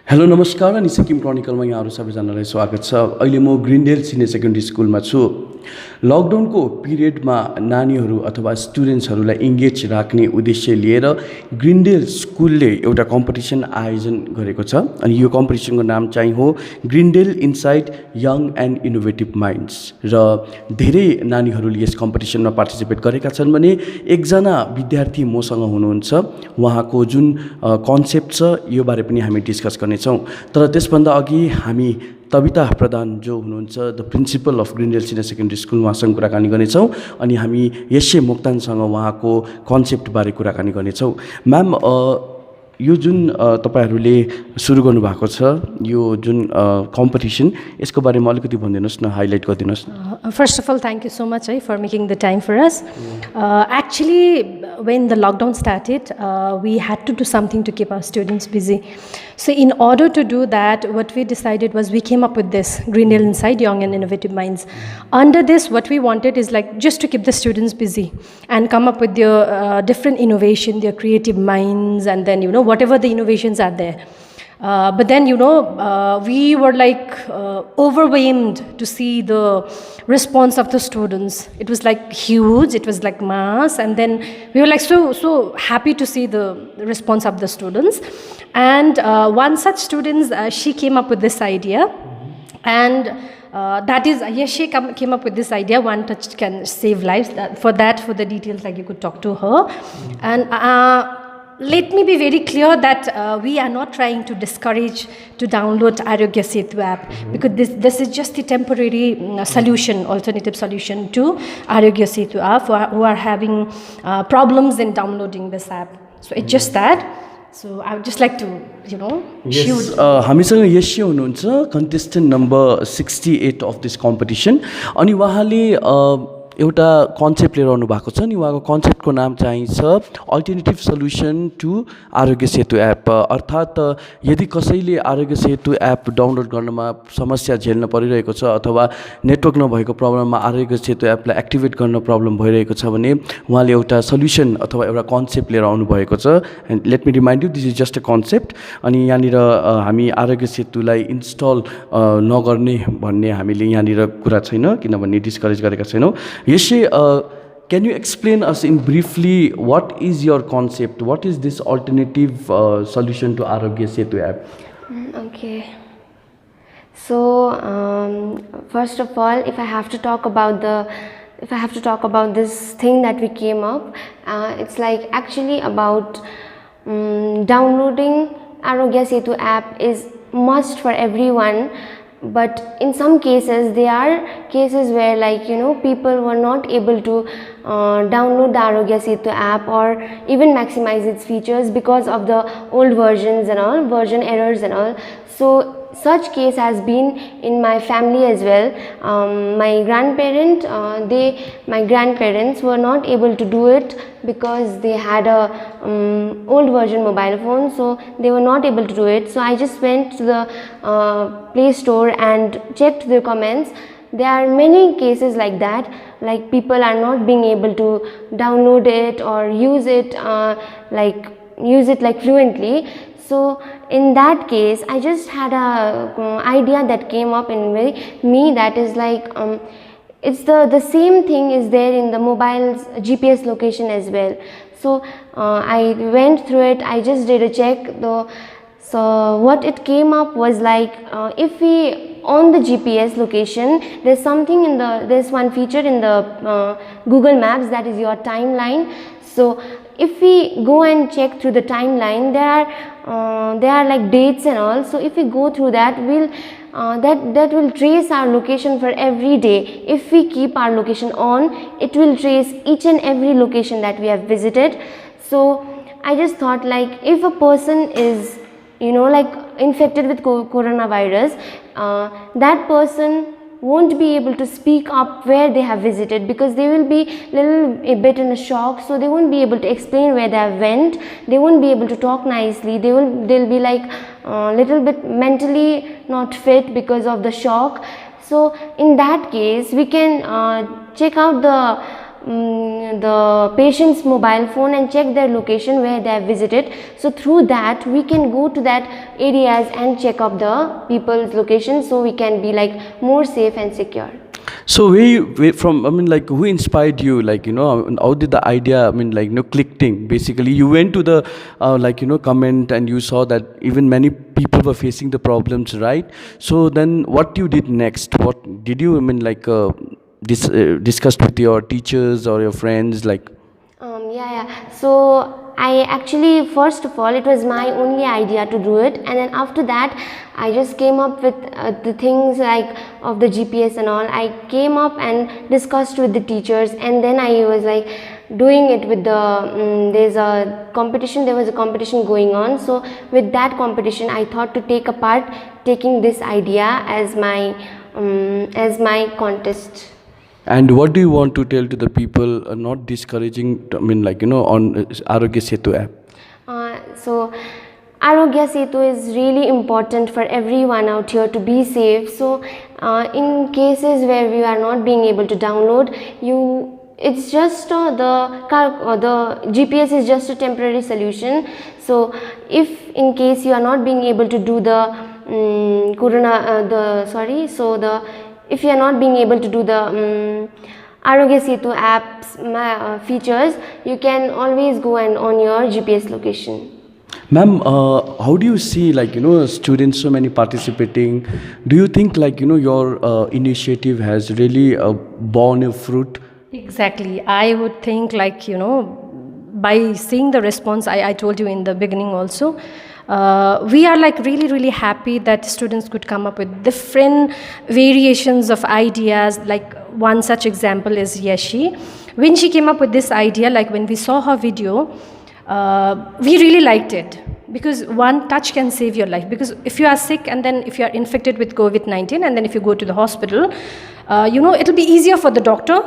Hello नमस्कार अनि सिक्किम क्रोनिकलमा यहाँहरू सबैजनालाई स्वागत छ। अहिले म ग्रिनडेल सिनियर सेकेन्डरी स्कुलमा छु। लकडाउनको पिरियडमा नानीहरू अथवा स्टुडेन्ट्सहरूलाई इङ्गेज राख्ने उद्देश्य लिएर ग्रिनडेल स्कुलले एउटा कम्पिटिसन आयोजन गरेको छ अनि यो कम्पिटिसनको नाम चाहिँ हो Greendale Insight Young and Innovative Minds र धेरै नानीहरूले यस कम्पिटिसनमा पार्टिसिपेट गरेका छन् भने एकजना विद्यार्थी मसँग हुनुहुन्छ। उहाँको जुन कन्सेप्ट छ यो बारे पनि हामी डिस्कस गर्नेछौँ। तर त्यसभन्दा अघि हामी तबिता प्रधान जो हुनुहुन्छ the principal of Greendale senior secondary school उहाँसँग कुराकानी गर्नेछौँ अनि हामी यसै मोक्तानसँग उहाँको कन्सेप्टबारे कुराकानी गर्नेछौँ। म्याम, यो जुन तपाईहरूले सुरु गर्नुभएको छ यो जुन कम्पिटिसन यसको बारेमा अलिकति भनिदिनुहोस् न, हाइलाइट गरिदिनुहोस् न। First of all, thank you so much for making the time for us. Actually, when the lockdown started, we had to do something to keep our students busy. So in order to do that, what we decided was we came up with this Greendale Insight Young and Innovative Minds. Under this, what we wanted is like just to keep the students busy and come up with their different innovation, their creative minds, and then whatever the innovations are there. But then we were like overwhelmed to see the response of the students. It was like huge, it was like mass, and then we were like so happy to see the response of the students. And one such student, she came up with this idea, and that is, yes, she came up with this idea, one touch can save lives. For the details, like you could talk to her. And let me be very clear that we are not trying to discourage to download Arogya Setu app, because this is just the temporary solution, alternative solution to Arogya Setu app who are having problems in downloading this app. So it's just that. So I would just like to, Yes, हामीसँग यसी हुनुहुन्छ contestant number 68 of this competition. अनि उहाँले एउटा concept लिएर आउनु भएको छ नि। उहाँको कन्सेप्टको नाम चाहिँ छ alternative solution to Aarogya Setu app. अर्थात् यदि कसैले आरोग्य सेतु एप डाउनलोड गर्नमा समस्या झेल्न परिरहेको छ अथवा नेटवर्क नभएको प्रब्लममा आरोग्य सेतु एपलाई एक्टिभेट गर्न प्रब्लम भइरहेको छ भने उहाँले एउटा सल्युसन अथवा एउटा कन्सेप्ट लिएर आउनु भएको छ। End let me remind you, this is just a concept. अनि यहाँनिर हामी आरोग्य सेतुलाई इन्स्टल नगर्ने भन्ने हामीले यहाँनिर कुरा छैन, किनभने डिस्करेज गरेका छैनौँ। Yeshi, can you explain us in briefly what is your concept? What is this alternative solution to Arogya Setu app? Okay. So first of all, if I have to talk about this thing that we came up, it's like actually about downloading Arogya Setu app is must for everyone. But in some cases, there are cases where people were not able to download the Arogya Setu app or even maximize its features because of the old versions and all, version errors and all. So such case has been in my family as well. My grandparents were not able to do it because they had a old version mobile phone, so they were not able to do it. So I just went to the Play Store and checked the comments. There are many cases like that, like people are not being able to download it or use it like fluently. So in that case, I just had a idea that came up in me, that is like it's the same thing is there in the mobile's GPS location as well. So I went through it, I just did a check though. So what it came up was like if we on the GPS location, there's one feature in the Google Maps, that is your timeline. So if we go and check through the timeline, there are like dates and all. So if we go through that, that will trace our location for every day. If we keep our location on, it will trace each and every location that we have visited. So I just thought, like, if a person is infected with coronavirus, that person won't be able to speak up where they have visited, because they will be a bit in a shock. So they won't be able to explain where they have went, they won't be able to talk nicely, they'll be like little bit mentally not fit because of the shock. So in that case, we can check out the the patient's mobile phone and check their location where they have visited. So through that we can go to that areas and check up the people's location, so we can be like more safe and secure. So where from, I mean, like, who inspired you? Like, you know, how did the idea, I mean, like, you know, clicked? Basically, you went to the, like, you know, comment, and you saw that even many people were facing the problems, right? So then what you did next? What did you, I mean, like, discussed with your teachers or your friends, like? So I actually, first of all, it was my only idea to do it, and then after that I just came up with the things like of the GPS and all. I came up and discussed with the teachers, and then I was like doing it with the there was a competition going on. So with that competition I thought to take a part, taking this idea as my contest. And what do you want to tell to the people, not discouraging, I mean, like, you know, on Arogya Setu app? So Arogya Setu is really important for everyone out here to be safe. So in cases where we are not being able to download, it's just the GPS is just a temporary solution. So if in case you are not being able to do if you are not being able to do the Arogya Setu app's features, you can always go and on your GPS location. Ma'am, how do you see, like, you know, students, so many participating? Do you think, like, you know, your initiative has really borne a fruit? Exactly. I would think, like, you know, by seeing the response, I told you in the beginning also, we are like really happy that students could come up with different variations of ideas. Like one such example is Yashi. When she came up with this idea, like when we saw her video, we really liked it, because one touch can save your life. Because if you are sick, and then if you are infected with COVID-19, and then if you go to the hospital, you know, it'll be easier for the doctor,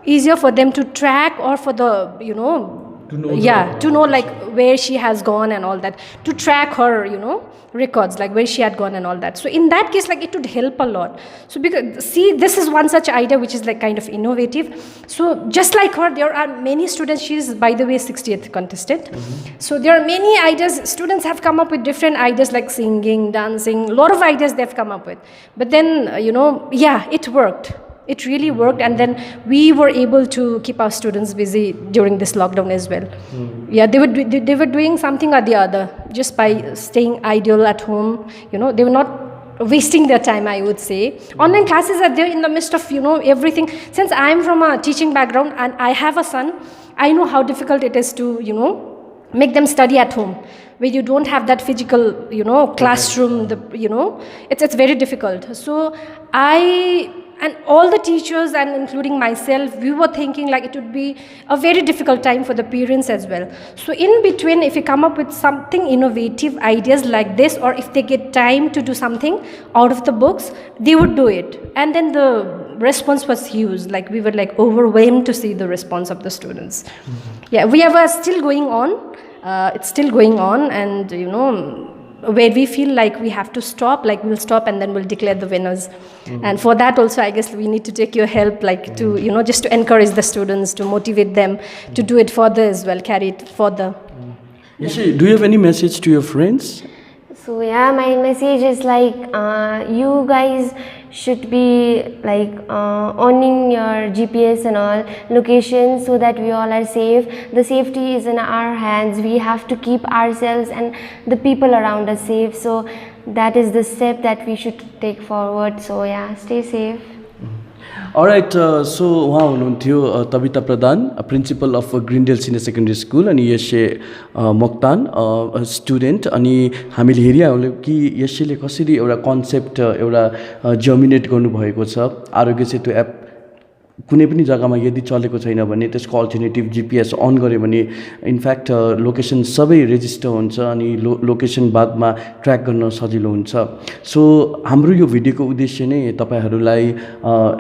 easier for them to track, or for the, you know, to know like where she has gone and all that, to track her, you know, records, like where she had gone and all that. So in that case, like, it would help a lot. So because, see, this is one such idea which is like kind of innovative. So just like her, there are many students. She is, by the way, 60th contestant. So there are many ideas. Students have come up with different ideas, like singing, dancing, a lot of ideas they've come up with. But then, you know, yeah, it worked. It really worked, and then we were able to keep our students busy during this lockdown as well. Yeah, they were doing something or the other just by staying idle at home. You know, they were not wasting their time, I would say. Online classes are there in the midst of, you know, everything. Since I'm from a teaching background and I have a son, I know how difficult it is to, you know, make them study at home, where you don't have that physical, you know, classroom. You know, it's very difficult. So and all the teachers, and including myself, we were thinking like it would be a very difficult time for the parents as well. So in between, if you come up with something innovative ideas like this, or if they get time to do something out of the books, they would do it. And then the response was huge. Like, we were like overwhelmed to see the response of the students. Yeah, we are still going on. It's still going on, and, you know, where we feel like we have to stop, like we'll stop and then we'll declare the winners. And for that also, I guess we need to take your help, like to, you know, just to encourage the students, to motivate them to do it further as well, carry it further. Yashi, do you have any message to your friends? So yeah, my message is like, you guys should be like owning your GPS and all locations, so that we all are safe. The safety is in our hands. We have to keep ourselves and the people around us safe. So that is the step that we should take forward. So yeah, stay safe. Alright, so उहाँ हुनुहुन्थ्यो Tabitha Pradhan, principal of Greendale senior secondary school, अनि Yeshe Moktan student. अनि हामीले हेरिहाल्यौँ कि यशले कसरी एउटा concept एउटा germinate गर्नुभएको छ. आरोग्य सेतु एप कुनै पनि जग्गामा यदि चलेको छैन भने त्यसको अल्टरनेटिभ जिपिएस अन गऱ्यो भने इनफ्याक्ट लोकेसन सबै रेजिस्टर हुन्छ, अनि लोकेसन बादमा ट्र्याक गर्न सजिलो हुन्छ. सो हाम्रो यो भिडियोको उद्देश्य नै तपाईहरूलाई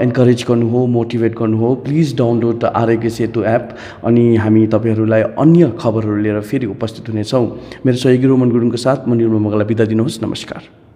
एन्करेज गर्नु हो, मोटिभेट गर्नु हो. Please download Aarogya Setu app. अनि हामी तपाईहरूलाई अन्य खबरहरू लिएर फेरि उपस्थित हुनेछौँ. मेरो सहयोगी रोमन गुरुङको साथ म निर्मल मगरलाई बिदा दिनुहोस्. नमस्कार.